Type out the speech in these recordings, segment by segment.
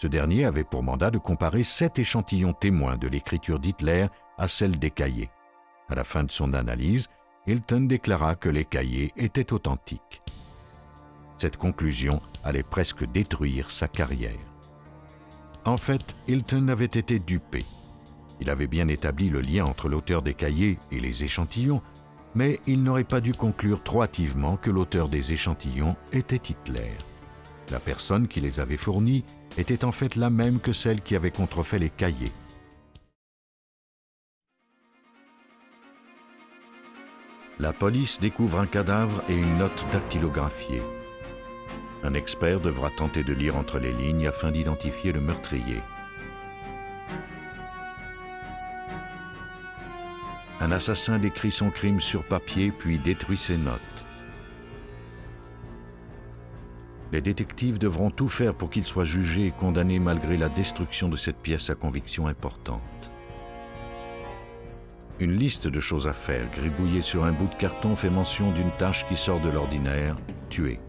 Ce dernier avait pour mandat de comparer 7 échantillons témoins de l'écriture d'Hitler à celle des cahiers. À la fin de son analyse, Hilton déclara que les cahiers étaient authentiques. Cette conclusion allait presque détruire sa carrière. En fait, Hilton avait été dupé. Il avait bien établi le lien entre l'auteur des cahiers et les échantillons, mais il n'aurait pas dû conclure trop hâtivement que l'auteur des échantillons était Hitler. La personne qui les avait fournis était en fait la même que celle qui avait contrefait les cahiers. La police découvre un cadavre et une note dactylographiée. Un expert devra tenter de lire entre les lignes afin d'identifier le meurtrier. Un assassin décrit son crime sur papier puis détruit ses notes. Les détectives devront tout faire pour qu'il soit jugé et condamné malgré la destruction de cette pièce à conviction importante. Une liste de choses à faire, gribouillée sur un bout de carton, fait mention d'une tâche qui sort de l'ordinaire, tuer.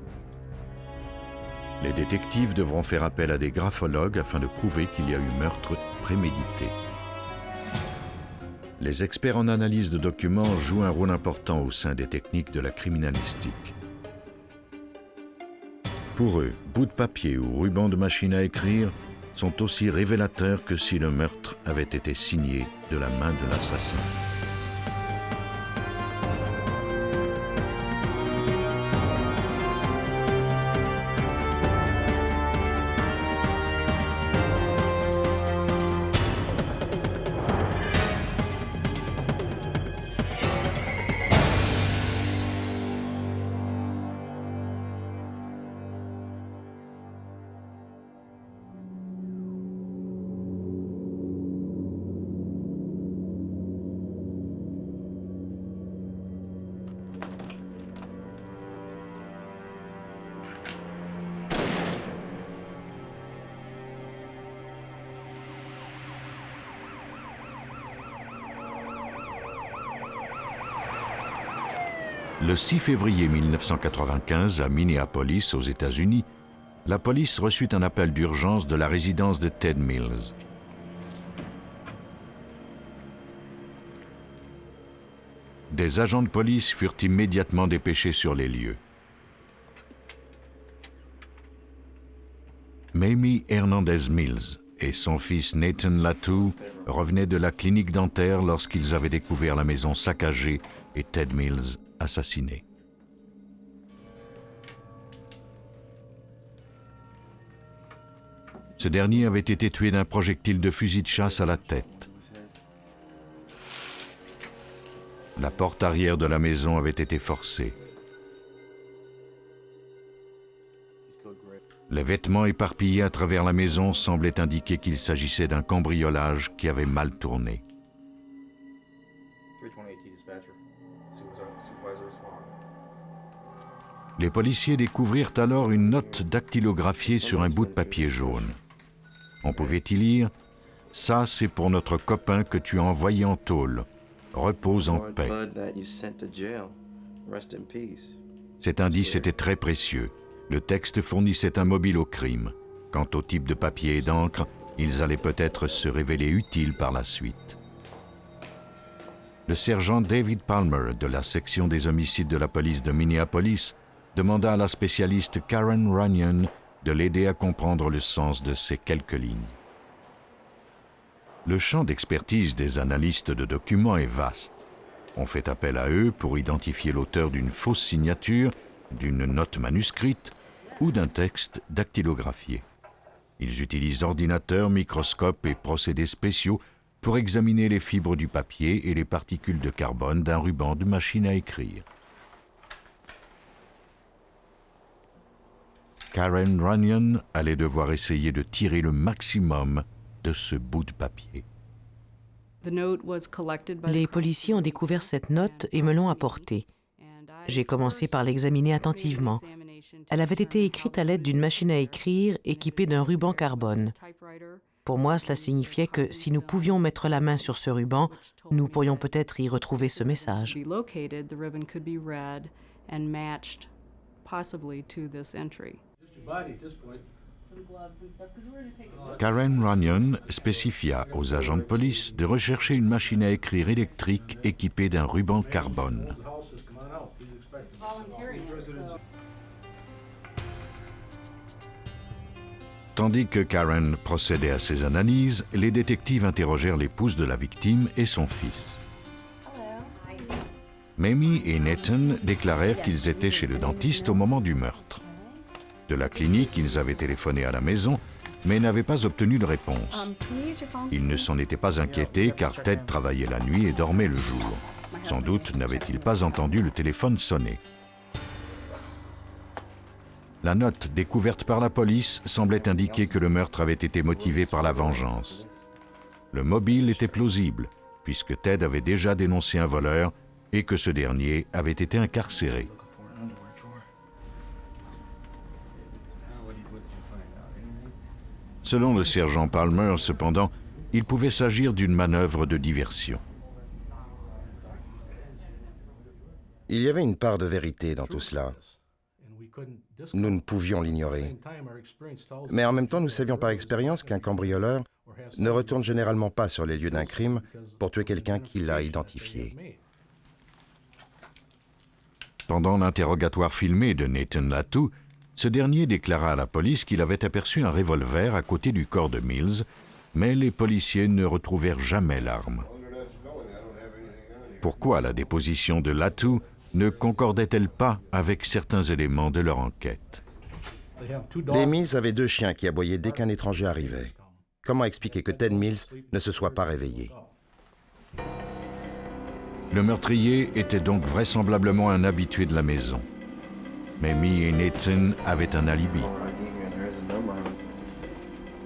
Les détectives devront faire appel à des graphologues afin de prouver qu'il y a eu meurtre prémédité. Les experts en analyse de documents jouent un rôle important au sein des techniques de la criminalistique. Pour eux, bout de papier ou ruban de machine à écrire sont aussi révélateurs que si le meurtre avait été signé de la main de l'assassin. Le 6 février 1995, à Minneapolis, aux États-Unis, la police reçut un appel d'urgence de la résidence de Ted Mills. Des agents de police furent immédiatement dépêchés sur les lieux. Mamie Hernandez Mills et son fils Nathan Latou revenaient de la clinique dentaire lorsqu'ils avaient découvert la maison saccagée et Ted Mills assassiné. Ce dernier avait été tué d'un projectile de fusil de chasse à la tête. La porte arrière de la maison avait été forcée. Les vêtements éparpillés à travers la maison semblaient indiquer qu'il s'agissait d'un cambriolage qui avait mal tourné. Les policiers découvrirent alors une note dactylographiée sur un bout de papier jaune. On pouvait y lire « Ça, c'est pour notre copain que tu as envoyé en tôle. Repose en paix. » Cet indice était très précieux. Le texte fournissait un mobile au crime. Quant au type de papier et d'encre, ils allaient peut-être se révéler utiles par la suite. Le sergent David Palmer de la section des homicides de la police de Minneapolis demanda à la spécialiste Karen Runyon de l'aider à comprendre le sens de ces quelques lignes. Le champ d'expertise des analystes de documents est vaste. On fait appel à eux pour identifier l'auteur d'une fausse signature, d'une note manuscrite ou d'un texte dactylographié. Ils utilisent ordinateurs, microscopes et procédés spéciaux pour examiner les fibres du papier et les particules de carbone d'un ruban de machine à écrire. Karen Runyon allait devoir essayer de tirer le maximum de ce bout de papier. Les policiers ont découvert cette note et me l'ont apportée. J'ai commencé par l'examiner attentivement. Elle avait été écrite à l'aide d'une machine à écrire équipée d'un ruban carbone. Pour moi, cela signifiait que si nous pouvions mettre la main sur ce ruban, nous pourrions peut-être y retrouver ce message. Karen Runyon spécifia aux agents de police de rechercher une machine à écrire électrique équipée d'un ruban carbone. Tandis que Karen procédait à ses analyses, les détectives interrogèrent l'épouse de la victime et son fils. Mamie et Nathan déclarèrent qu'ils étaient chez le dentiste au moment du meurtre. De la clinique, ils avaient téléphoné à la maison, mais n'avaient pas obtenu de réponse. Ils ne s'en étaient pas inquiétés car Ted travaillait la nuit et dormait le jour. Sans doute n'avait-il pas entendu le téléphone sonner. La note découverte par la police semblait indiquer que le meurtre avait été motivé par la vengeance. Le mobile était plausible, puisque Ted avait déjà dénoncé un voleur et que ce dernier avait été incarcéré. Selon le sergent Palmer, cependant, il pouvait s'agir d'une manœuvre de diversion. Il y avait une part de vérité dans tout cela. Nous ne pouvions l'ignorer. Mais en même temps, nous savions par expérience qu'un cambrioleur ne retourne généralement pas sur les lieux d'un crime pour tuer quelqu'un qu'il a identifié. Pendant l'interrogatoire filmé de Nathan Latou, ce dernier déclara à la police qu'il avait aperçu un revolver à côté du corps de Mills, mais les policiers ne retrouvèrent jamais l'arme. Pourquoi la déposition de Latou ne concordait-elle pas avec certains éléments de leur enquête? Les Mills avaient 2 chiens qui aboyaient dès qu'un étranger arrivait. Comment expliquer que Ted Mills ne se soit pas réveillé? Le meurtrier était donc vraisemblablement un habitué de la maison. Mamie et Nathan avaient un alibi.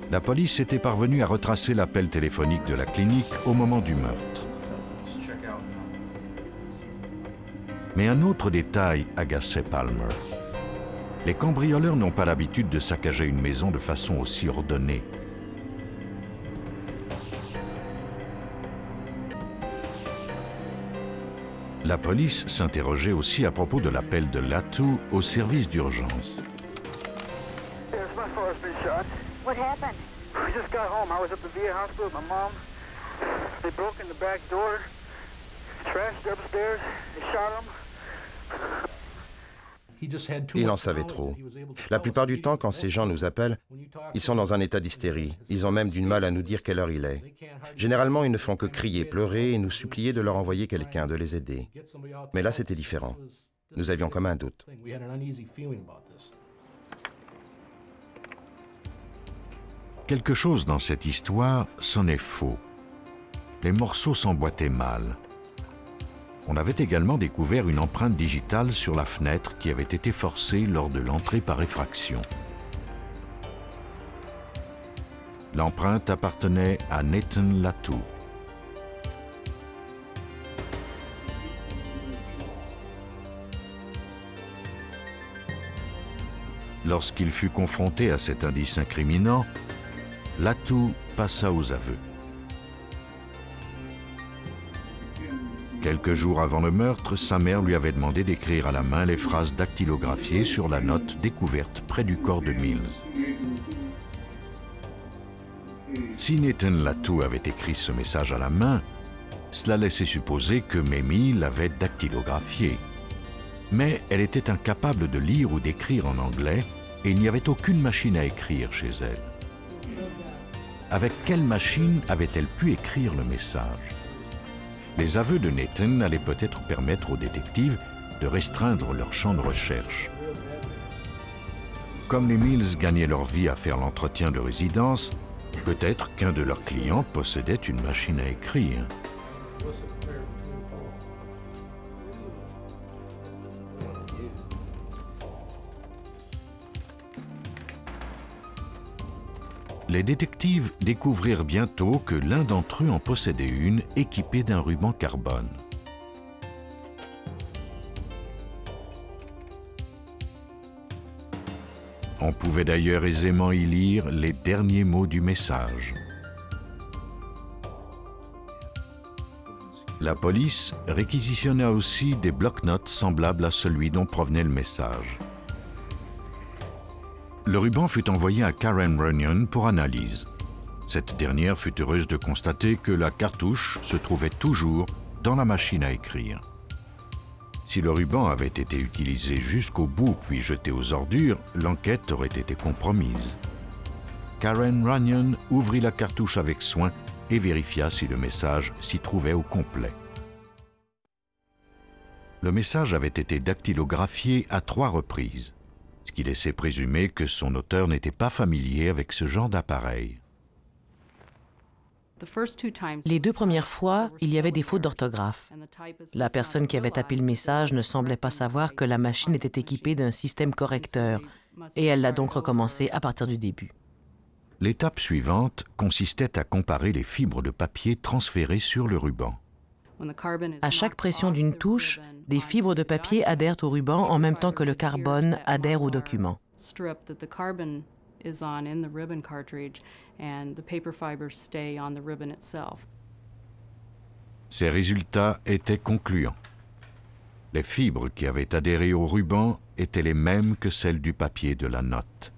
La police était parvenue à retracer l'appel téléphonique de la clinique au moment du meurtre. Mais un autre détail agaçait Palmer. Les cambrioleurs n'ont pas l'habitude de saccager une maison de façon aussi ordonnée. La police s'interrogeait aussi à propos de l'appel de Latou au service d'urgence. Il en savait trop. La plupart du temps, quand ces gens nous appellent, ils sont dans un état d'hystérie. Ils ont même du mal à nous dire quelle heure il est. Généralement, ils ne font que crier, pleurer et nous supplier de leur envoyer quelqu'un, de les aider. Mais là, c'était différent. Nous avions comme un doute. Quelque chose dans cette histoire sonnait faux. Les morceaux s'emboîtaient mal. On avait également découvert une empreinte digitale sur la fenêtre qui avait été forcée lors de l'entrée par effraction. L'empreinte appartenait à Nathan Latou. Lorsqu'il fut confronté à cet indice incriminant, Latou passa aux aveux. Quelques jours avant le meurtre, sa mère lui avait demandé d'écrire à la main les phrases dactylographiées sur la note découverte près du corps de Mills. Si Nathan Latou avait écrit ce message à la main, cela laissait supposer que Mamie l'avait dactylographié. Mais elle était incapable de lire ou d'écrire en anglais et il n'y avait aucune machine à écrire chez elle. Avec quelle machine avait-elle pu écrire le message? Les aveux de Nathan allaient peut-être permettre aux détectives de restreindre leur champ de recherche. Comme les Mills gagnaient leur vie à faire l'entretien de résidence, peut-être qu'un de leurs clients possédait une machine à écrire. Les détectives découvrirent bientôt que l'un d'entre eux en possédait une équipée d'un ruban carbone. On pouvait d'ailleurs aisément y lire les derniers mots du message. La police réquisitionna aussi des bloc-notes semblables à celui dont provenait le message. Le ruban fut envoyé à Karen Runyon pour analyse. Cette dernière fut heureuse de constater que la cartouche se trouvait toujours dans la machine à écrire. Si le ruban avait été utilisé jusqu'au bout puis jeté aux ordures, l'enquête aurait été compromise. Karen Runyon ouvrit la cartouche avec soin et vérifia si le message s'y trouvait au complet. Le message avait été dactylographié à 3 reprises, ce qui laissait présumer que son auteur n'était pas familier avec ce genre d'appareil. Les 2 premières fois, il y avait des fautes d'orthographe. La personne qui avait tapé le message ne semblait pas savoir que la machine était équipée d'un système correcteur, et elle l'a donc recommencé à partir du début. L'étape suivante consistait à comparer les fibres de papier transférées sur le ruban. À chaque pression d'une touche, des fibres de papier adhèrent au ruban en même temps que le carbone adhère au document. Ces résultats étaient concluants. Les fibres qui avaient adhéré au ruban étaient les mêmes que celles du papier de la note.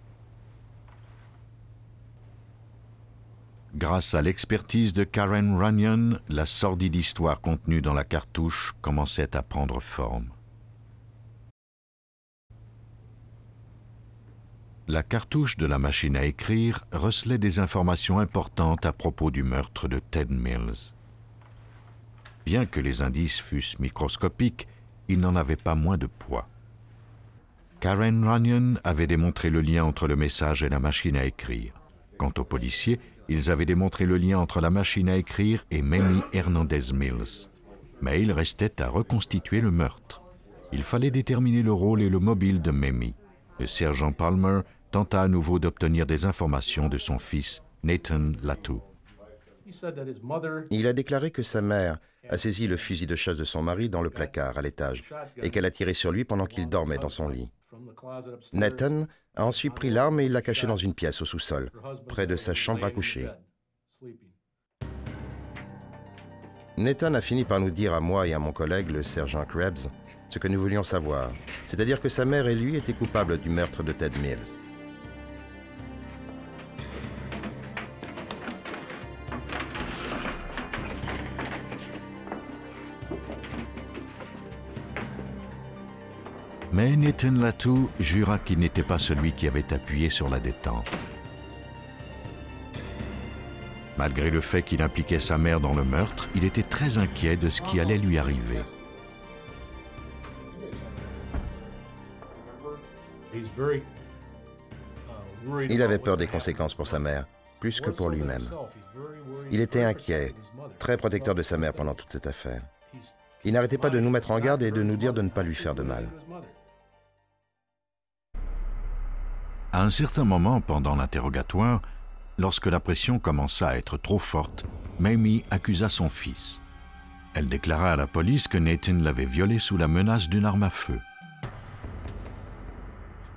Grâce à l'expertise de Karen Runyon, la sordide histoire contenue dans la cartouche commençait à prendre forme. La cartouche de la machine à écrire recelait des informations importantes à propos du meurtre de Ted Mills. Bien que les indices fussent microscopiques, ils n'en avaient pas moins de poids. Karen Runyon avait démontré le lien entre le message et la machine à écrire. Quant aux policiers, ils avaient démontré le lien entre la machine à écrire et Mamie Hernandez Mills. Mais il restait à reconstituer le meurtre. Il fallait déterminer le rôle et le mobile de Mamie. Le sergent Palmer tenta à nouveau d'obtenir des informations de son fils, Nathan Latou. Il a déclaré que sa mère a saisi le fusil de chasse de son mari dans le placard à l'étage et qu'elle a tiré sur lui pendant qu'il dormait dans son lit. Nathan a ensuite pris l'arme et il l'a cachée dans une pièce au sous-sol, près de sa chambre à coucher. Nathan a fini par nous dire à moi et à mon collègue, le sergent Krebs, ce que nous voulions savoir, c'est-à-dire que sa mère et lui étaient coupables du meurtre de Ted Mills. Mais Nathan Latou jura qu'il n'était pas celui qui avait appuyé sur la détente. Malgré le fait qu'il impliquait sa mère dans le meurtre, il était très inquiet de ce qui allait lui arriver. Il avait peur des conséquences pour sa mère, plus que pour lui-même. Il était inquiet, très protecteur de sa mère pendant toute cette affaire. Il n'arrêtait pas de nous mettre en garde et de nous dire de ne pas lui faire de mal. À un certain moment pendant l'interrogatoire, lorsque la pression commença à être trop forte, Mamie accusa son fils. Elle déclara à la police que Nathan l'avait violée sous la menace d'une arme à feu.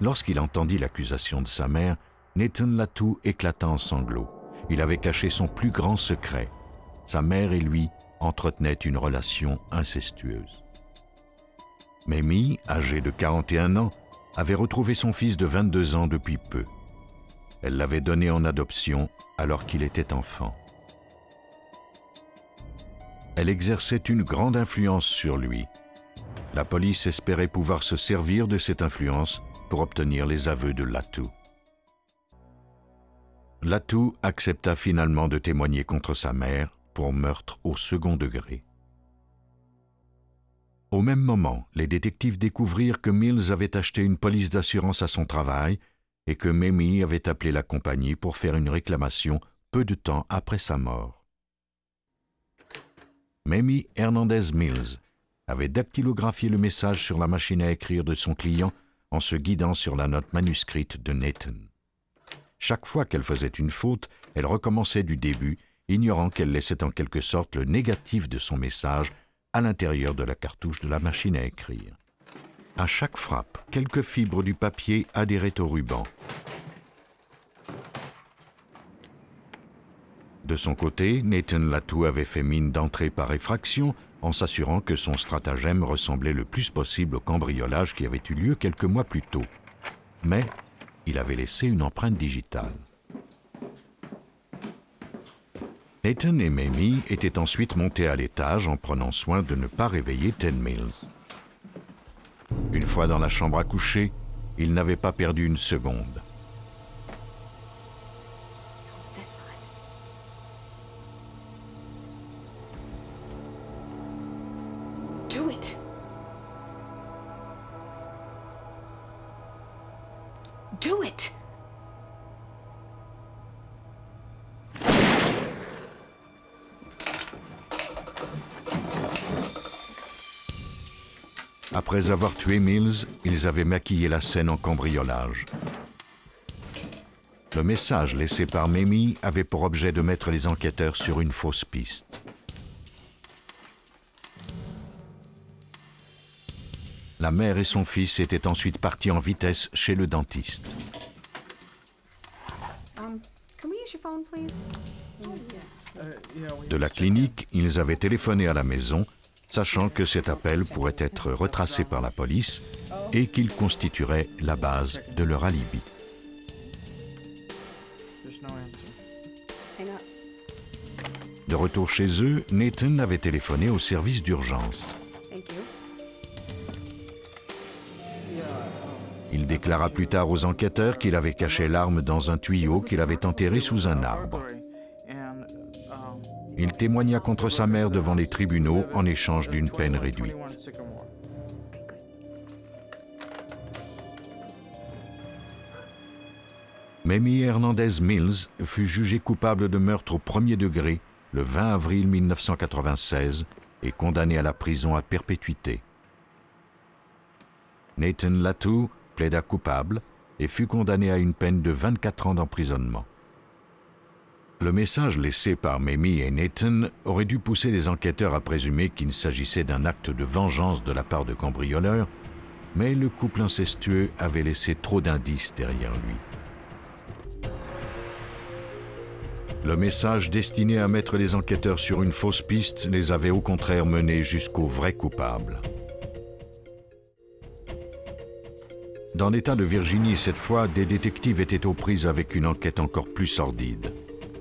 Lorsqu'il entendit l'accusation de sa mère, Nathan Latou éclata en sanglots. Il avait caché son plus grand secret. Sa mère et lui entretenaient une relation incestueuse. Mamie, âgée de 41 ans, avait retrouvé son fils de 22 ans depuis peu. Elle l'avait donné en adoption alors qu'il était enfant. Elle exerçait une grande influence sur lui. La police espérait pouvoir se servir de cette influence pour obtenir les aveux de Latou. Latou accepta finalement de témoigner contre sa mère pour meurtre au second degré. Au même moment, les détectives découvrirent que Mills avait acheté une police d'assurance à son travail et que Mamie avait appelé la compagnie pour faire une réclamation peu de temps après sa mort. Mamie Hernandez Mills avait dactylographié le message sur la machine à écrire de son client en se guidant sur la note manuscrite de Nathan. Chaque fois qu'elle faisait une faute, elle recommençait du début, ignorant qu'elle laissait en quelque sorte le négatif de son message à l'intérieur de la cartouche de la machine à écrire. À chaque frappe, quelques fibres du papier adhéraient au ruban. De son côté, Nathan Latou avait fait mine d'entrer par effraction en s'assurant que son stratagème ressemblait le plus possible au cambriolage qui avait eu lieu quelques mois plus tôt. Mais il avait laissé une empreinte digitale. Nathan et Mamie étaient ensuite montés à l'étage en prenant soin de ne pas réveiller Ted Mills. Une fois dans la chambre à coucher, ils n'avaient pas perdu une seconde. Do it. Do it. Après avoir tué Mills, ils avaient maquillé la scène en cambriolage. Le message laissé par Mamie avait pour objet de mettre les enquêteurs sur une fausse piste. La mère et son fils étaient ensuite partis en vitesse chez le dentiste. De la clinique, ils avaient téléphoné à la maison, sachant que cet appel pourrait être retracé par la police et qu'il constituerait la base de leur alibi. De retour chez eux, Nathan avait téléphoné au service d'urgence. Il déclara plus tard aux enquêteurs qu'il avait caché l'arme dans un tuyau qu'il avait enterré sous un arbre. Il témoigna contre sa mère devant les tribunaux en échange d'une peine réduite. Mamie Hernandez Mills fut jugée coupable de meurtre au premier degré le 20 avril 1996 et condamnée à la prison à perpétuité. Nathan Latour plaida coupable et fut condamné à une peine de 24 ans d'emprisonnement. Le message laissé par Mamie et Nathan aurait dû pousser les enquêteurs à présumer qu'il s'agissait d'un acte de vengeance de la part de cambrioleurs, mais le couple incestueux avait laissé trop d'indices derrière lui. Le message destiné à mettre les enquêteurs sur une fausse piste les avait au contraire menés jusqu'au vrai coupable. Dans l'État de Virginie, cette fois, des détectives étaient aux prises avec une enquête encore plus sordide.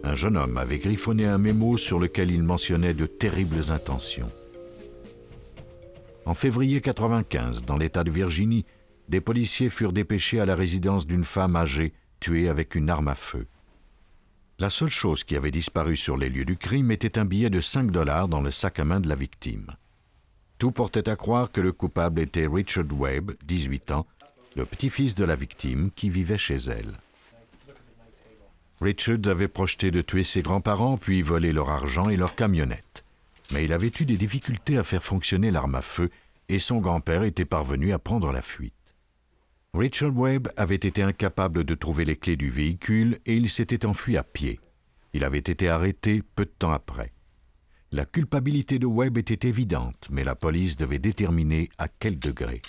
Un jeune homme avait griffonné un mémo sur lequel il mentionnait de terribles intentions. En février 1995, dans l'État de Virginie, des policiers furent dépêchés à la résidence d'une femme âgée tuée avec une arme à feu. La seule chose qui avait disparu sur les lieux du crime était un billet de 5 $ dans le sac à main de la victime. Tout portait à croire que le coupable était Richard Webb, 18 ans, le petit-fils de la victime qui vivait chez elle. Richard avait projeté de tuer ses grands-parents puis voler leur argent et leur camionnette. Mais il avait eu des difficultés à faire fonctionner l'arme à feu et son grand-père était parvenu à prendre la fuite. Richard Webb avait été incapable de trouver les clés du véhicule et il s'était enfui à pied. Il avait été arrêté peu de temps après. La culpabilité de Webb était évidente, mais la police devait déterminer à quel degré.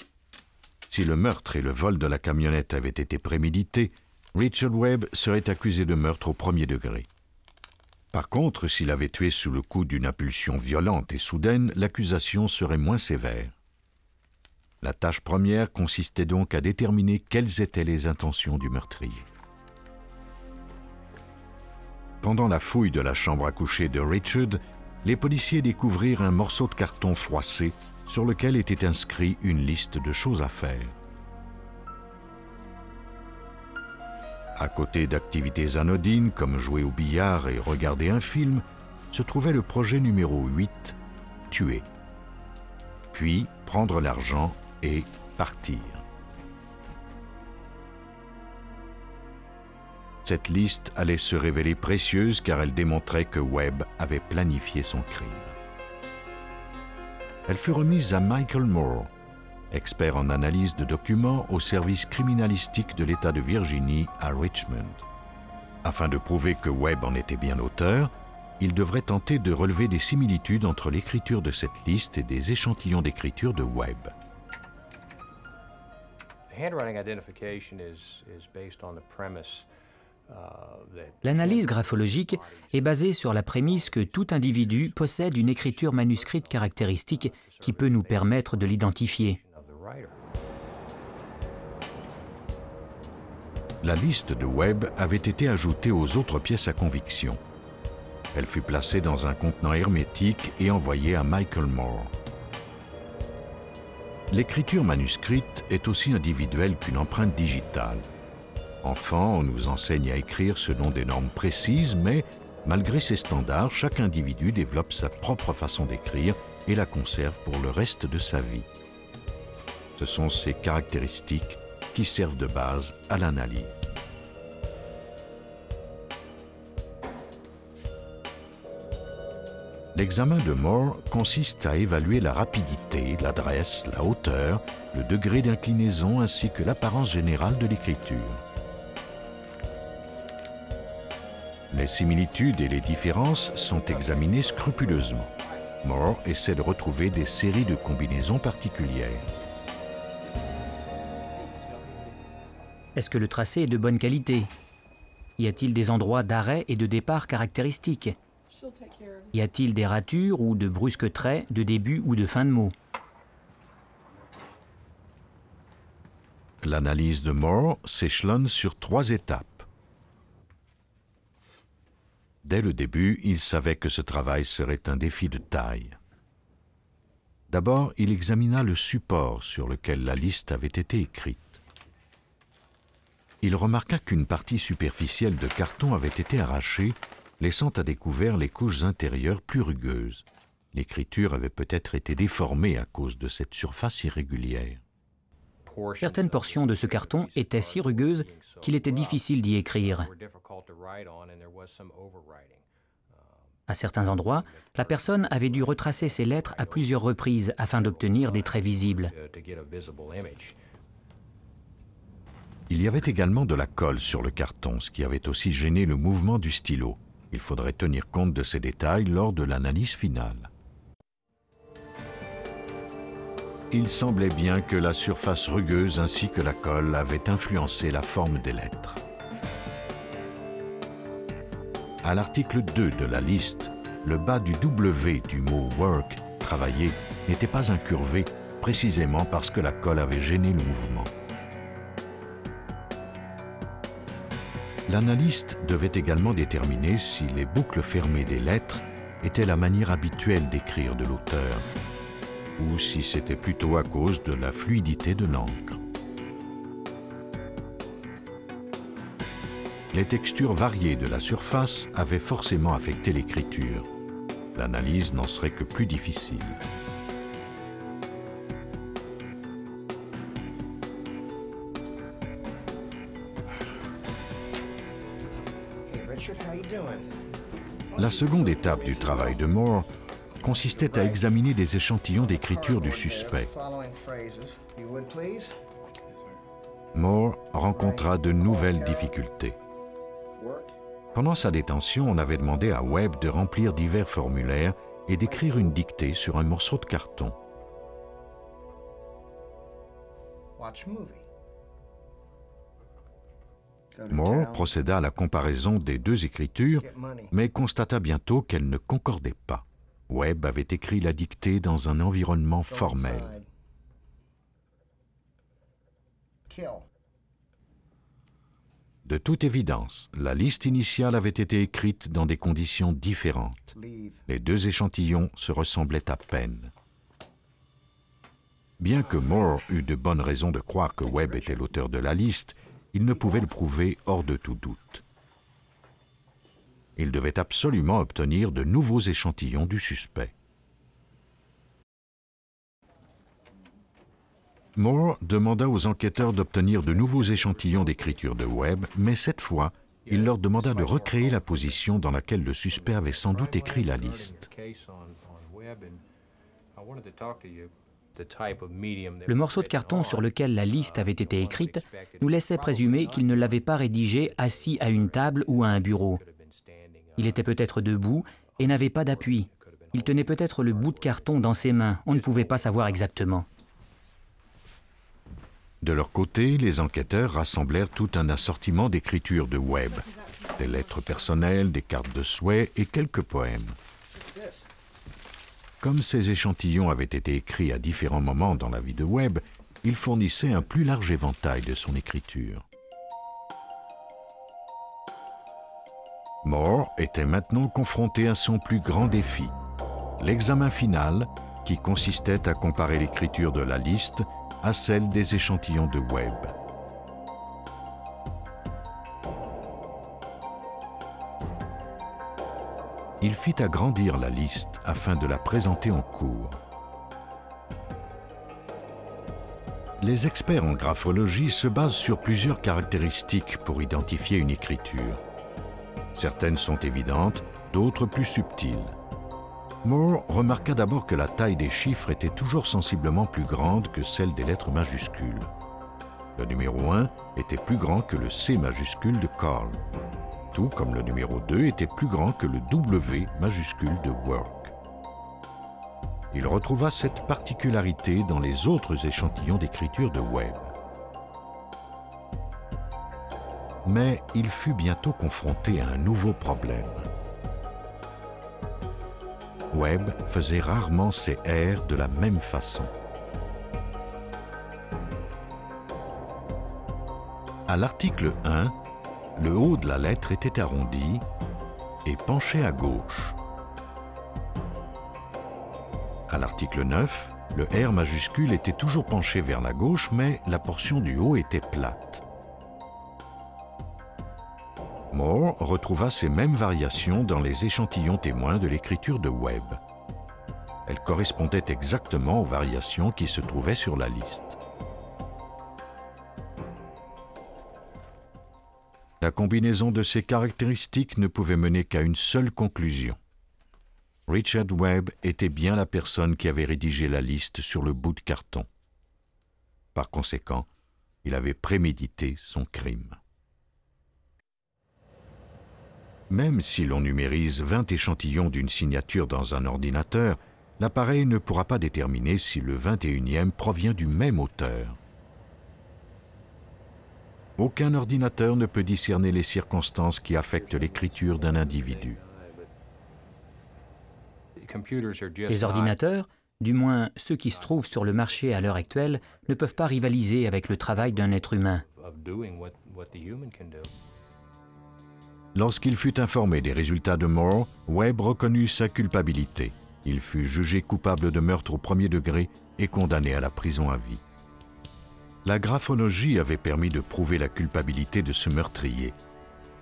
Si le meurtre et le vol de la camionnette avaient été prémédités, Richard Webb serait accusé de meurtre au premier degré. Par contre, s'il avait tué sous le coup d'une impulsion violente et soudaine, l'accusation serait moins sévère. La tâche première consistait donc à déterminer quelles étaient les intentions du meurtrier. Pendant la fouille de la chambre à coucher de Richard, les policiers découvrirent un morceau de carton froissé sur lequel était inscrit une liste de choses à faire. À côté d'activités anodines comme jouer au billard et regarder un film, se trouvait le projet numéro 8, tuer. Puis prendre l'argent et partir. Cette liste allait se révéler précieuse car elle démontrait que Webb avait planifié son crime. Elle fut remise à Michael Moore, expert en analyse de documents au service criminalistique de l'État de Virginie à Richmond. Afin de prouver que Webb en était bien l'auteur, il devrait tenter de relever des similitudes entre l'écriture de cette liste et des échantillons d'écriture de Webb. L'analyse graphologique est basée sur la prémisse que tout individu possède une écriture manuscrite caractéristique qui peut nous permettre de l'identifier. La liste de Webb avait été ajoutée aux autres pièces à conviction. Elle fut placée dans un contenant hermétique et envoyée à Michael Moore. L'écriture manuscrite est aussi individuelle qu'une empreinte digitale. Enfant, on nous enseigne à écrire selon des normes précises, mais malgré ces standards, chaque individu développe sa propre façon d'écrire et la conserve pour le reste de sa vie. Ce sont ces caractéristiques qui servent de base à l'analyse. L'examen de Moore consiste à évaluer la rapidité, l'adresse, la hauteur, le degré d'inclinaison ainsi que l'apparence générale de l'écriture. Les similitudes et les différences sont examinées scrupuleusement. Moore essaie de retrouver des séries de combinaisons particulières. Est-ce que le tracé est de bonne qualité? Y a-t-il des endroits d'arrêt et de départ caractéristiques? Y a-t-il des ratures ou de brusques traits de début ou de fin de mot? L'analyse de Moore s'échelonne sur 3 étapes. Dès le début, il savait que ce travail serait un défi de taille. D'abord, il examina le support sur lequel la liste avait été écrite. Il remarqua qu'une partie superficielle de carton avait été arrachée, laissant à découvert les couches intérieures plus rugueuses. L'écriture avait peut-être été déformée à cause de cette surface irrégulière. Certaines portions de ce carton étaient si rugueuses qu'il était difficile d'y écrire. À certains endroits, la personne avait dû retracer ses lettres à plusieurs reprises afin d'obtenir des traits visibles. Il y avait également de la colle sur le carton, ce qui avait aussi gêné le mouvement du stylo. Il faudrait tenir compte de ces détails lors de l'analyse finale. Il semblait bien que la surface rugueuse ainsi que la colle avaient influencé la forme des lettres. À l'article 2 de la liste, le bas du W du mot « work » travailler n'était pas incurvé précisément parce que la colle avait gêné le mouvement. L'analyste devait également déterminer si les boucles fermées des lettres étaient la manière habituelle d'écrire de l'auteur, ou si c'était plutôt à cause de la fluidité de l'encre. Les textures variées de la surface avaient forcément affecté l'écriture. L'analyse n'en serait que plus difficile. La seconde étape du travail de Moore consistait à examiner des échantillons d'écriture du suspect. Moore rencontra de nouvelles difficultés. Pendant sa détention, on avait demandé à Webb de remplir divers formulaires et d'écrire une dictée sur un morceau de carton. Moore procéda à la comparaison des 2 écritures, mais constata bientôt qu'elles ne concordaient pas. Webb avait écrit la dictée dans un environnement formel. De toute évidence, la liste initiale avait été écrite dans des conditions différentes. Les 2 échantillons se ressemblaient à peine. Bien que Moore eût de bonnes raisons de croire que Webb était l'auteur de la liste, il ne pouvait le prouver hors de tout doute. Il devait absolument obtenir de nouveaux échantillons du suspect. Moore demanda aux enquêteurs d'obtenir de nouveaux échantillons d'écriture de Webb, mais cette fois, il leur demanda de recréer la position dans laquelle le suspect avait sans doute écrit la liste. Le morceau de carton sur lequel la liste avait été écrite nous laissait présumer qu'il ne l'avait pas rédigé assis à une table ou à un bureau. Il était peut-être debout et n'avait pas d'appui. Il tenait peut-être le bout de carton dans ses mains. On ne pouvait pas savoir exactement. De leur côté, les enquêteurs rassemblèrent tout un assortiment d'écritures de Webb, des lettres personnelles, des cartes de souhait et quelques poèmes. Comme ces échantillons avaient été écrits à différents moments dans la vie de Webb, ils fournissaient un plus large éventail de son écriture. Moore était maintenant confronté à son plus grand défi, l'examen final qui consistait à comparer l'écriture de la liste à celle des échantillons de Webb. Il fit agrandir la liste afin de la présenter en cours. Les experts en graphologie se basent sur plusieurs caractéristiques pour identifier une écriture. Certaines sont évidentes, d'autres plus subtiles. Moore remarqua d'abord que la taille des chiffres était toujours sensiblement plus grande que celle des lettres majuscules. Le numéro 1 était plus grand que le C majuscule de Carl, tout comme le numéro 2 était plus grand que le W majuscule de Work. Il retrouva cette particularité dans les autres échantillons d'écriture de Webb. Mais il fut bientôt confronté à un nouveau problème. Webb faisait rarement ses R de la même façon. À l'article 1, le haut de la lettre était arrondi et penché à gauche. À l'article 9, le R majuscule était toujours penché vers la gauche, mais la portion du haut était plate. Moore retrouva ces mêmes variations dans les échantillons témoins de l'écriture de Webb. Elles correspondaient exactement aux variations qui se trouvaient sur la liste. La combinaison de ces caractéristiques ne pouvait mener qu'à une seule conclusion. Richard Webb était bien la personne qui avait rédigé la liste sur le bout de carton. Par conséquent, il avait prémédité son crime. Même si l'on numérise 20 échantillons d'une signature dans un ordinateur, l'appareil ne pourra pas déterminer si le 21e provient du même auteur. Aucun ordinateur ne peut discerner les circonstances qui affectent l'écriture d'un individu. Les ordinateurs, du moins ceux qui se trouvent sur le marché à l'heure actuelle, ne peuvent pas rivaliser avec le travail d'un être humain. Lorsqu'il fut informé des résultats de Moore, Webb reconnut sa culpabilité. Il fut jugé coupable de meurtre au premier degré et condamné à la prison à vie. La graphologie avait permis de prouver la culpabilité de ce meurtrier.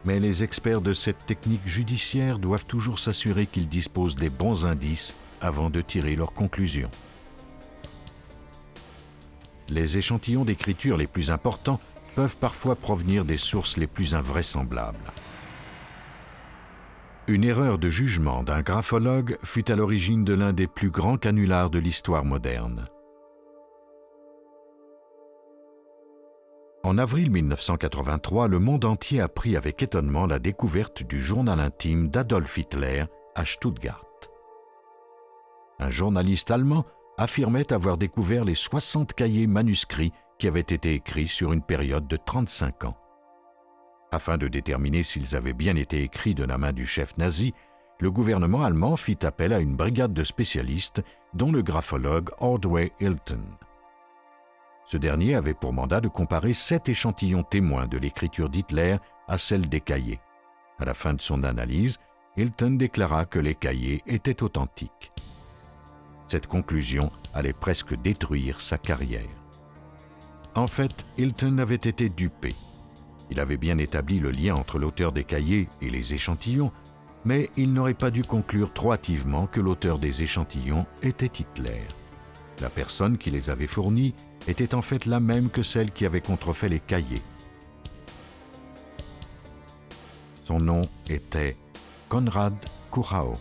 Mais les experts de cette technique judiciaire doivent toujours s'assurer qu'ils disposent des bons indices avant de tirer leurs conclusions. Les échantillons d'écriture les plus importants peuvent parfois provenir des sources les plus invraisemblables. Une erreur de jugement d'un graphologue fut à l'origine de l'un des plus grands canulars de l'histoire moderne. En avril 1983, le monde entier apprit avec étonnement la découverte du journal intime d'Adolf Hitler à Stuttgart. Un journaliste allemand affirmait avoir découvert les 60 cahiers manuscrits qui avaient été écrits sur une période de 35 ans. Afin de déterminer s'ils avaient bien été écrits de la main du chef nazi, le gouvernement allemand fit appel à une brigade de spécialistes, dont le graphologue Ordway Hilton. Ce dernier avait pour mandat de comparer 7 échantillons témoins de l'écriture d'Hitler à celle des cahiers. À la fin de son analyse, Hilton déclara que les cahiers étaient authentiques. Cette conclusion allait presque détruire sa carrière. En fait, Hilton avait été dupé. Il avait bien établi le lien entre l'auteur des cahiers et les échantillons, mais il n'aurait pas dû conclure trop hâtivement que l'auteur des échantillons était Hitler. La personne qui les avait fournis était en fait la même que celle qui avait contrefait les cahiers. Son nom était Konrad Kurau.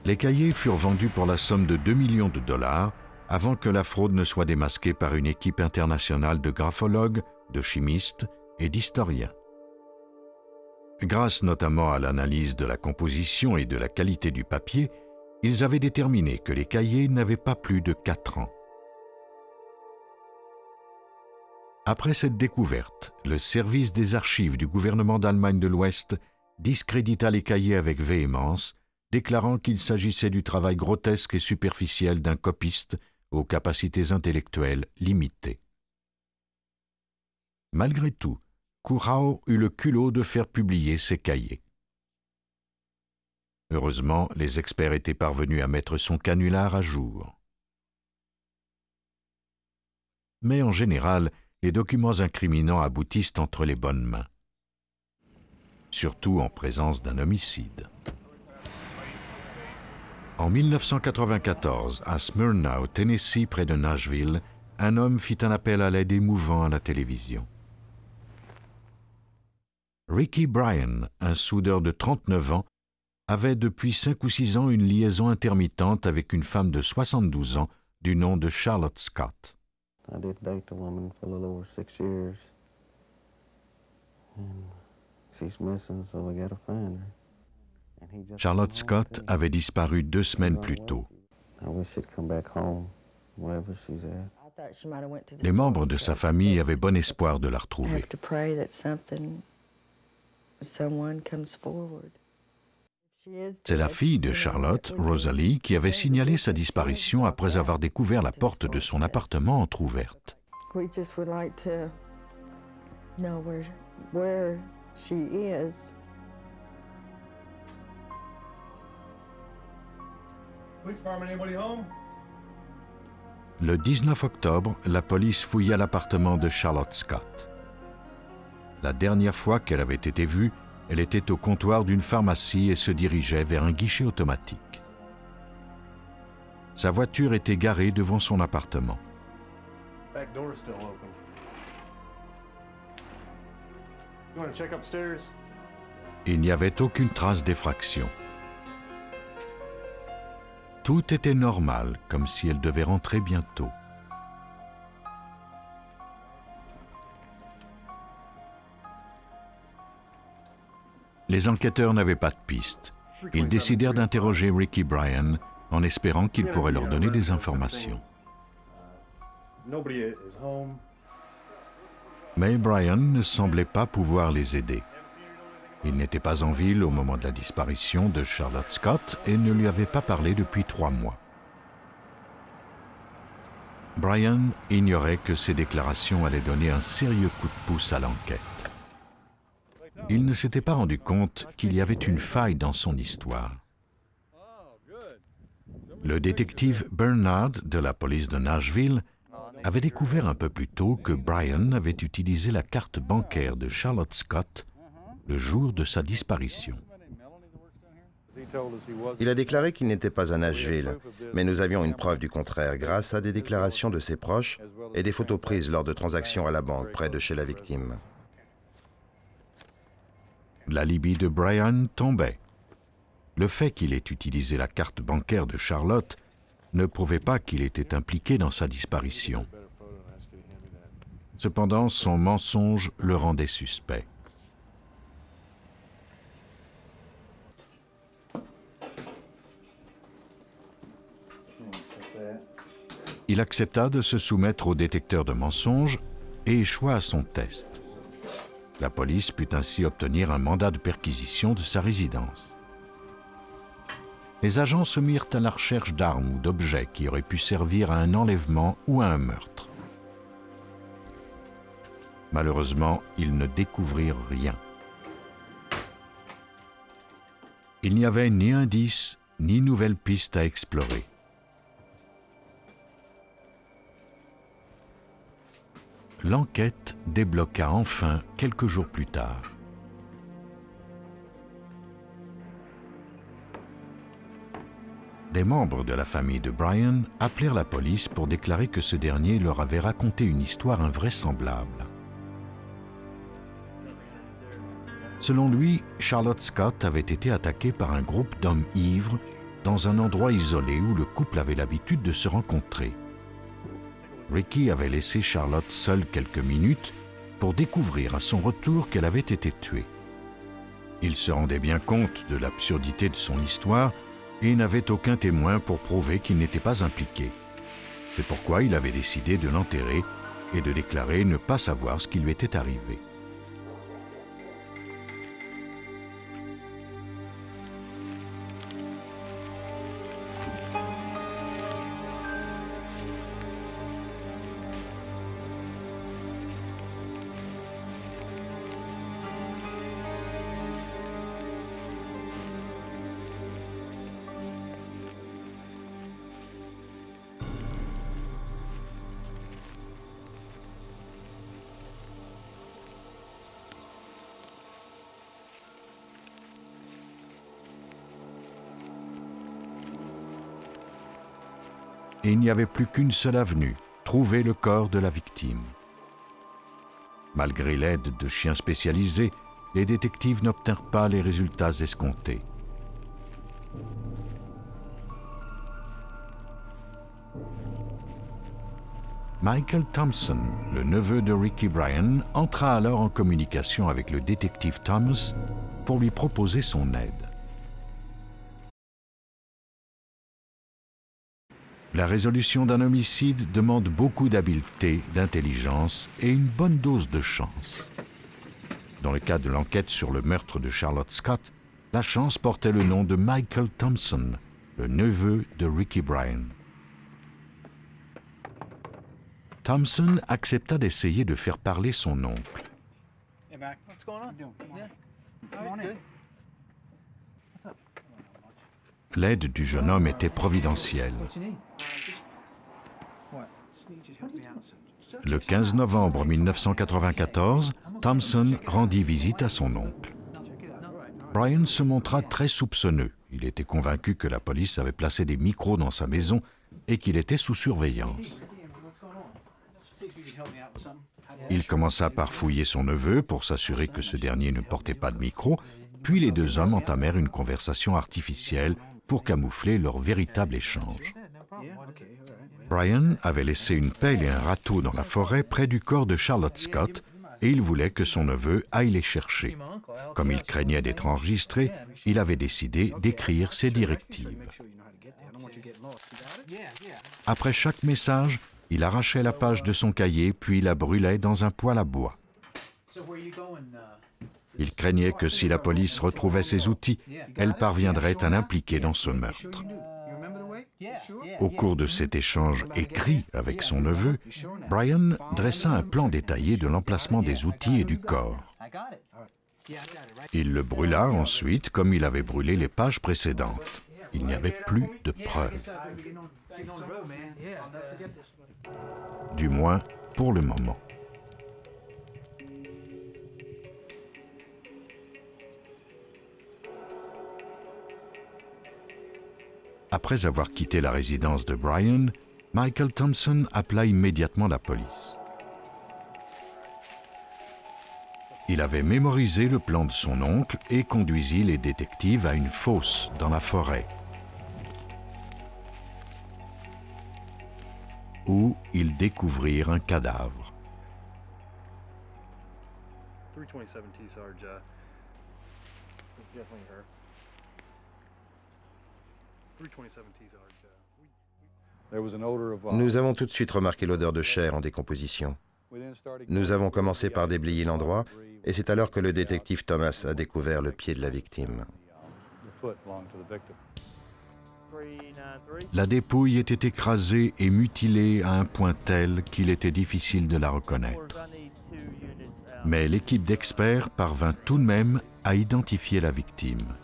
Les cahiers furent vendus pour la somme de 2 millions de dollars avant que la fraude ne soit démasquée par une équipe internationale de graphologues, de chimistes et d'historiens. Grâce notamment à l'analyse de la composition et de la qualité du papier, ils avaient déterminé que les cahiers n'avaient pas plus de 4 ans. Après cette découverte, le service des archives du gouvernement d'Allemagne de l'Ouest discrédita les cahiers avec véhémence, déclarant qu'il s'agissait du travail grotesque et superficiel d'un copiste aux capacités intellectuelles limitées. Malgré tout, Curao eut le culot de faire publier ses cahiers. Heureusement, les experts étaient parvenus à mettre son canular à jour. Mais en général, les documents incriminants aboutissent entre les bonnes mains, surtout en présence d'un homicide. En 1994, à Smyrna, au Tennessee, près de Nashville, un homme fit un appel à l'aide émouvant à la télévision. Ricky Bryan, un soudeur de 39 ans, avait depuis 5 ou 6 ans une liaison intermittente avec une femme de 72 ans du nom de Charlotte Scott. Charlotte Scott avait disparu 2 semaines plus tôt. Les membres de sa famille avaient bon espoir de la retrouver. C'est la fille de Charlotte, Rosalie, qui avait signalé sa disparition après avoir découvert la porte de son appartement entr'ouverte. Le 19 octobre, la police fouilla l'appartement de Charlotte Scott. La dernière fois qu'elle avait été vue, elle était au comptoir d'une pharmacie et se dirigeait vers un guichet automatique. Sa voiture était garée devant son appartement. Il n'y avait aucune trace d'effraction. Tout était normal, comme si elle devait rentrer bientôt. Les enquêteurs n'avaient pas de piste. Ils décidèrent d'interroger Ricky Bryan en espérant qu'il pourrait leur donner des informations. Mais Bryan ne semblait pas pouvoir les aider. Il n'était pas en ville au moment de la disparition de Charlotte Scott et ne lui avait pas parlé depuis 3 mois. Bryan ignorait que ces déclarations allaient donner un sérieux coup de pouce à l'enquête. Il ne s'était pas rendu compte qu'il y avait une faille dans son histoire. Le détective Bernard de la police de Nashville avait découvert un peu plus tôt que Bryan avait utilisé la carte bancaire de Charlotte Scott le jour de sa disparition. Il a déclaré qu'il n'était pas à Nashville, mais nous avions une preuve du contraire grâce à des déclarations de ses proches et des photos prises lors de transactions à la banque près de chez la victime. L'alibi de Bryan tombait. Le fait qu'il ait utilisé la carte bancaire de Charlotte ne prouvait pas qu'il était impliqué dans sa disparition. Cependant, son mensonge le rendait suspect. Il accepta de se soumettre au détecteur de mensonges et échoua à son test. La police put ainsi obtenir un mandat de perquisition de sa résidence. Les agents se mirent à la recherche d'armes ou d'objets qui auraient pu servir à un enlèvement ou à un meurtre. Malheureusement, ils ne découvrirent rien. Il n'y avait ni indice, ni nouvelle piste à explorer. L'enquête débloqua enfin quelques jours plus tard. Des membres de la famille de Bryan appelèrent la police pour déclarer que ce dernier leur avait raconté une histoire invraisemblable. Selon lui, Charlotte Scott avait été attaquée par un groupe d'hommes ivres dans un endroit isolé où le couple avait l'habitude de se rencontrer. Ricky avait laissé Charlotte seule quelques minutes pour découvrir à son retour qu'elle avait été tuée. Il se rendait bien compte de l'absurdité de son histoire et n'avait aucun témoin pour prouver qu'il n'était pas impliqué. C'est pourquoi il avait décidé de l'enterrer et de déclarer ne pas savoir ce qui lui était arrivé. et il n'y avait plus qu'une seule avenue, trouver le corps de la victime. Malgré l'aide de chiens spécialisés, les détectives n'obtinrent pas les résultats escomptés. Michael Thompson, le neveu de Ricky Bryan, entra alors en communication avec le détective Thomas pour lui proposer son aide. La résolution d'un homicide demande beaucoup d'habileté, d'intelligence et une bonne dose de chance. Dans le cas de l'enquête sur le meurtre de Charlotte Scott, la chance portait le nom de Michael Thompson, le neveu de Ricky Bryan. Thompson accepta d'essayer de faire parler son oncle. L'aide du jeune homme était providentielle. Le 15 novembre 1994, Thompson rendit visite à son oncle. Bryan se montra très soupçonneux. Il était convaincu que la police avait placé des micros dans sa maison et qu'il était sous surveillance. Il commença par fouiller son neveu pour s'assurer que ce dernier ne portait pas de micro, puis les deux hommes entamèrent une conversation artificielle pour camoufler leur véritable échange. Bryan avait laissé une pelle et un râteau dans la forêt près du corps de Charlotte Scott et il voulait que son neveu aille les chercher. Comme il craignait d'être enregistré, il avait décidé d'écrire ses directives. Après chaque message, il arrachait la page de son cahier puis la brûlait dans un poêle à bois. Il craignait que si la police retrouvait ses outils, elle parviendrait à l'impliquer dans ce meurtre. Au cours de cet échange écrit avec son neveu, Bryan dressa un plan détaillé de l'emplacement des outils et du corps. Il le brûla ensuite comme il avait brûlé les pages précédentes. Il n'y avait plus de preuves. Du moins, pour le moment. Après avoir quitté la résidence de Bryan, Michael Thompson appela immédiatement la police. Il avait mémorisé le plan de son oncle et conduisit les détectives à une fosse dans la forêt, où ils découvrirent un cadavre. Nous avons tout de suite remarqué l'odeur de chair en décomposition. Nous avons commencé par déblayer l'endroit et c'est alors que le détective Thomas a découvert le pied de la victime. La dépouille était écrasée et mutilée à un point tel qu'il était difficile de la reconnaître. Mais l'équipe d'experts parvint tout de même à identifier la victime.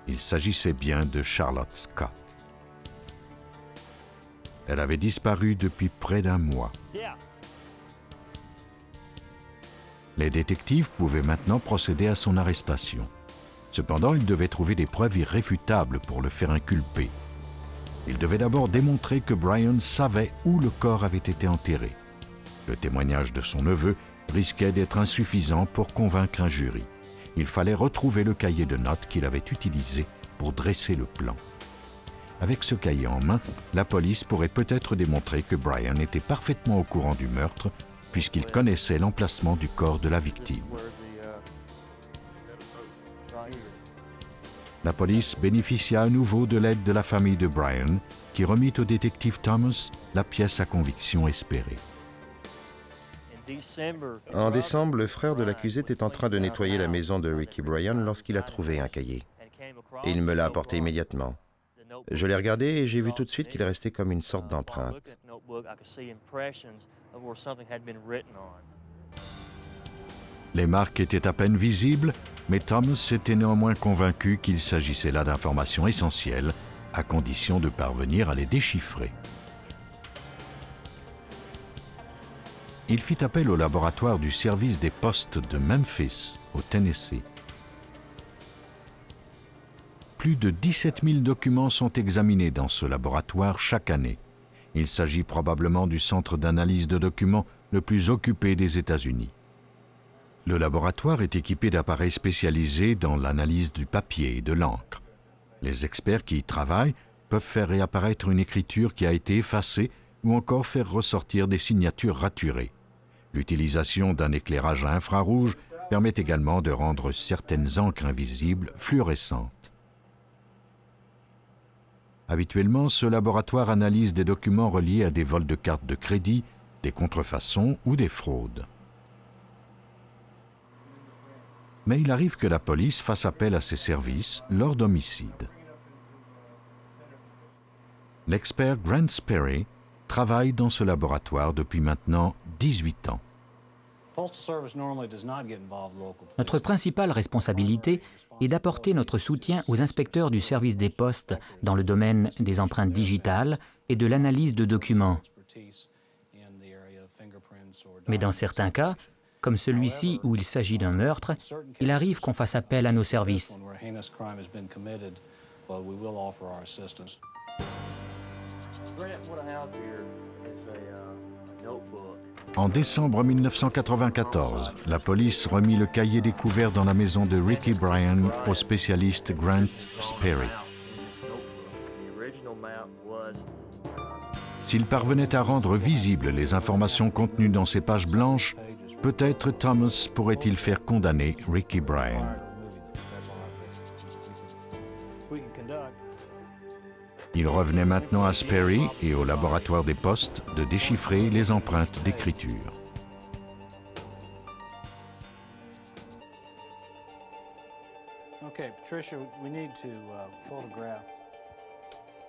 Il s'agissait bien de Charlotte Scott. Elle avait disparu depuis près d'un mois. Les détectives pouvaient maintenant procéder à son arrestation. Cependant, ils devaient trouver des preuves irréfutables pour le faire inculper. Ils devaient d'abord démontrer que Bryan savait où le corps avait été enterré. Le témoignage de son neveu risquait d'être insuffisant pour convaincre un jury. Il fallait retrouver le cahier de notes qu'il avait utilisé pour dresser le plan. Avec ce cahier en main, la police pourrait peut-être démontrer que Bryan était parfaitement au courant du meurtre, puisqu'il connaissait l'emplacement du corps de la victime. La police bénéficia à nouveau de l'aide de la famille de Bryan, qui remit au détective Thomas la pièce à conviction espérée. En décembre, le frère de l'accusé était en train de nettoyer la maison de Ricky Bryan lorsqu'il a trouvé un cahier. Et il me l'a apporté immédiatement. Je l'ai regardé et j'ai vu tout de suite qu'il restait comme une sorte d'empreinte. Les marques étaient à peine visibles, mais Thomas était néanmoins convaincu qu'il s'agissait là d'informations essentielles, à condition de parvenir à les déchiffrer. Il fit appel au laboratoire du service des postes de Memphis, au Tennessee. Plus de 17 000 documents sont examinés dans ce laboratoire chaque année. Il s'agit probablement du centre d'analyse de documents le plus occupé des États-Unis. Le laboratoire est équipé d'appareils spécialisés dans l'analyse du papier et de l'encre. Les experts qui y travaillent peuvent faire réapparaître une écriture qui a été effacée ou encore faire ressortir des signatures raturées. L'utilisation d'un éclairage à infrarouge permet également de rendre certaines encres invisibles fluorescentes. Habituellement, ce laboratoire analyse des documents reliés à des vols de cartes de crédit, des contrefaçons ou des fraudes. Mais il arrive que la police fasse appel à ses services lors d'homicides. L'expert Grant Sperry travaille dans ce laboratoire depuis maintenant 18 ans. Notre principale responsabilité est d'apporter notre soutien aux inspecteurs du service des postes dans le domaine des empreintes digitales et de l'analyse de documents. Mais dans certains cas, comme celui-ci où il s'agit d'un meurtre, il arrive qu'on fasse appel à nos services. En décembre 1994, la police remit le cahier découvert dans la maison de Ricky Bryan au spécialiste Grant Sperry. S'il parvenait à rendre visibles les informations contenues dans ces pages blanches, peut-être Thomas pourrait-il faire condamner Ricky Bryan. Il revenait maintenant à Sperry et au laboratoire des postes de déchiffrer les empreintes d'écriture.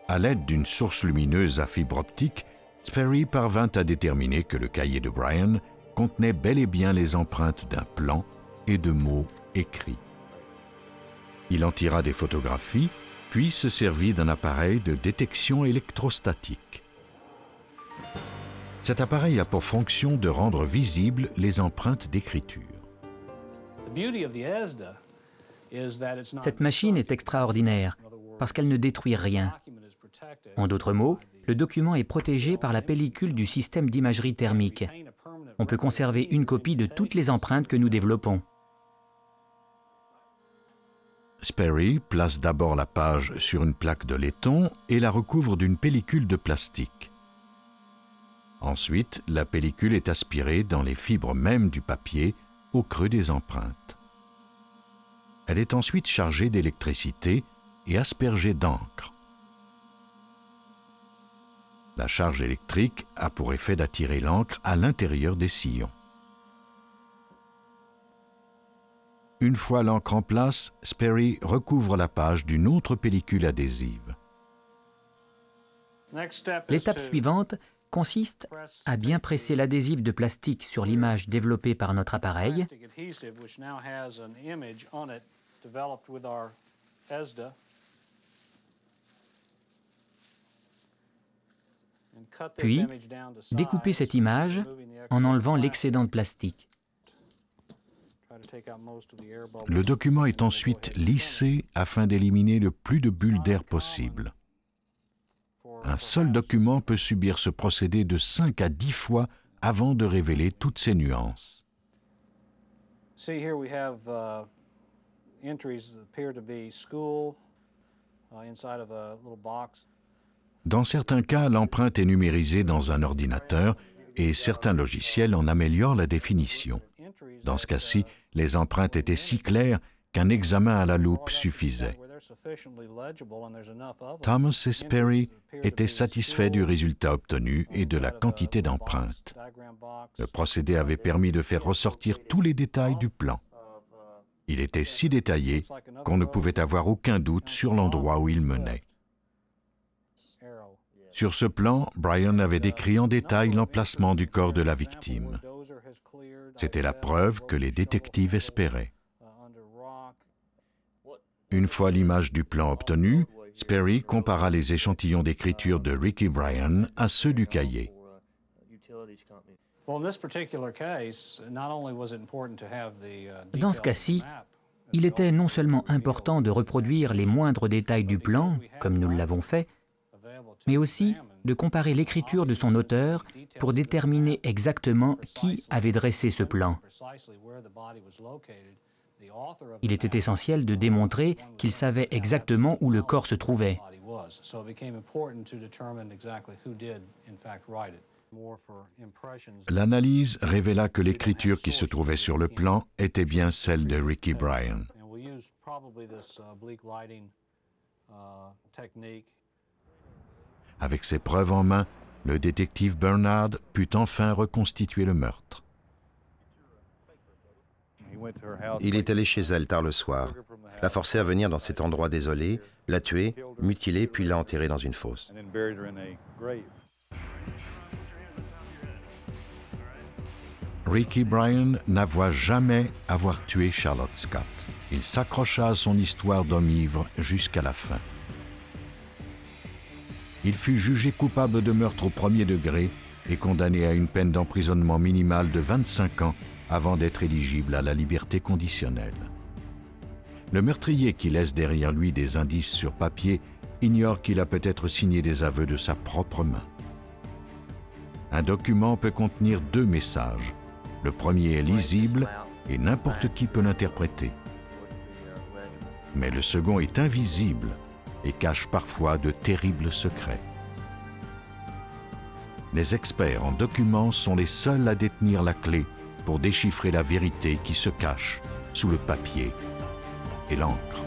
À l'aide d'une source lumineuse à fibre optique, Sperry parvint à déterminer que le cahier de Bryan contenait bel et bien les empreintes d'un plan et de mots écrits. Il en tira des photographies, puis se servit d'un appareil de détection électrostatique. Cet appareil a pour fonction de rendre visibles les empreintes d'écriture. Cette machine est extraordinaire parce qu'elle ne détruit rien. En d'autres mots, le document est protégé par la pellicule du système d'imagerie thermique. On peut conserver une copie de toutes les empreintes que nous développons. Sperry place d'abord la page sur une plaque de laiton et la recouvre d'une pellicule de plastique. Ensuite, la pellicule est aspirée dans les fibres mêmes du papier au creux des empreintes. Elle est ensuite chargée d'électricité et aspergée d'encre. La charge électrique a pour effet d'attirer l'encre à l'intérieur des sillons. Une fois l'encre en place, Sperry recouvre la page d'une autre pellicule adhésive. L'étape suivante consiste à bien presser l'adhésif de plastique sur l'image développée par notre appareil. Puis, découper cette image en enlevant l'excédent de plastique. Le document est ensuite lissé afin d'éliminer le plus de bulles d'air possible. Un seul document peut subir ce procédé de 5 à 10 fois avant de révéler toutes ses nuances. Dans certains cas, l'empreinte est numérisée dans un ordinateur et certains logiciels en améliorent la définition. Dans ce cas-ci, les empreintes étaient si claires qu'un examen à la loupe suffisait. Thomas et Sperry étaient satisfaits du résultat obtenu et de la quantité d'empreintes. Le procédé avait permis de faire ressortir tous les détails du plan. Il était si détaillé qu'on ne pouvait avoir aucun doute sur l'endroit où il menait. Sur ce plan, Bryan avait décrit en détail l'emplacement du corps de la victime. C'était la preuve que les détectives espéraient. Une fois l'image du plan obtenue, Sperry compara les échantillons d'écriture de Ricky Bryan à ceux du cahier. Dans ce cas-ci, il était non seulement important de reproduire les moindres détails du plan, comme nous l'avons fait, mais aussi de comparer l'écriture de son auteur pour déterminer exactement qui avait dressé ce plan. Il était essentiel de démontrer qu'il savait exactement où le corps se trouvait. L'analyse révéla que l'écriture qui se trouvait sur le plan était bien celle de Ricky Bryan. Avec ses preuves en main, le détective Bernard put enfin reconstituer le meurtre. Il est allé chez elle tard le soir, l'a forcée à venir dans cet endroit désolé, l'a tuée, mutilée, puis l'a enterrée dans une fosse. Ricky Bryan n'avoua jamais avoir tué Charlotte Scott. Il s'accrocha à son histoire d'homme ivre jusqu'à la fin. Il fut jugé coupable de meurtre au premier degré et condamné à une peine d'emprisonnement minimale de 25 ans avant d'être éligible à la liberté conditionnelle. Le meurtrier qui laisse derrière lui des indices sur papier ignore qu'il a peut-être signé des aveux de sa propre main. Un document peut contenir 2 messages. Le premier est lisible et n'importe qui peut l'interpréter. Mais le second est invisible et cache parfois de terribles secrets. Les experts en documents sont les seuls à détenir la clé pour déchiffrer la vérité qui se cache sous le papier et l'encre.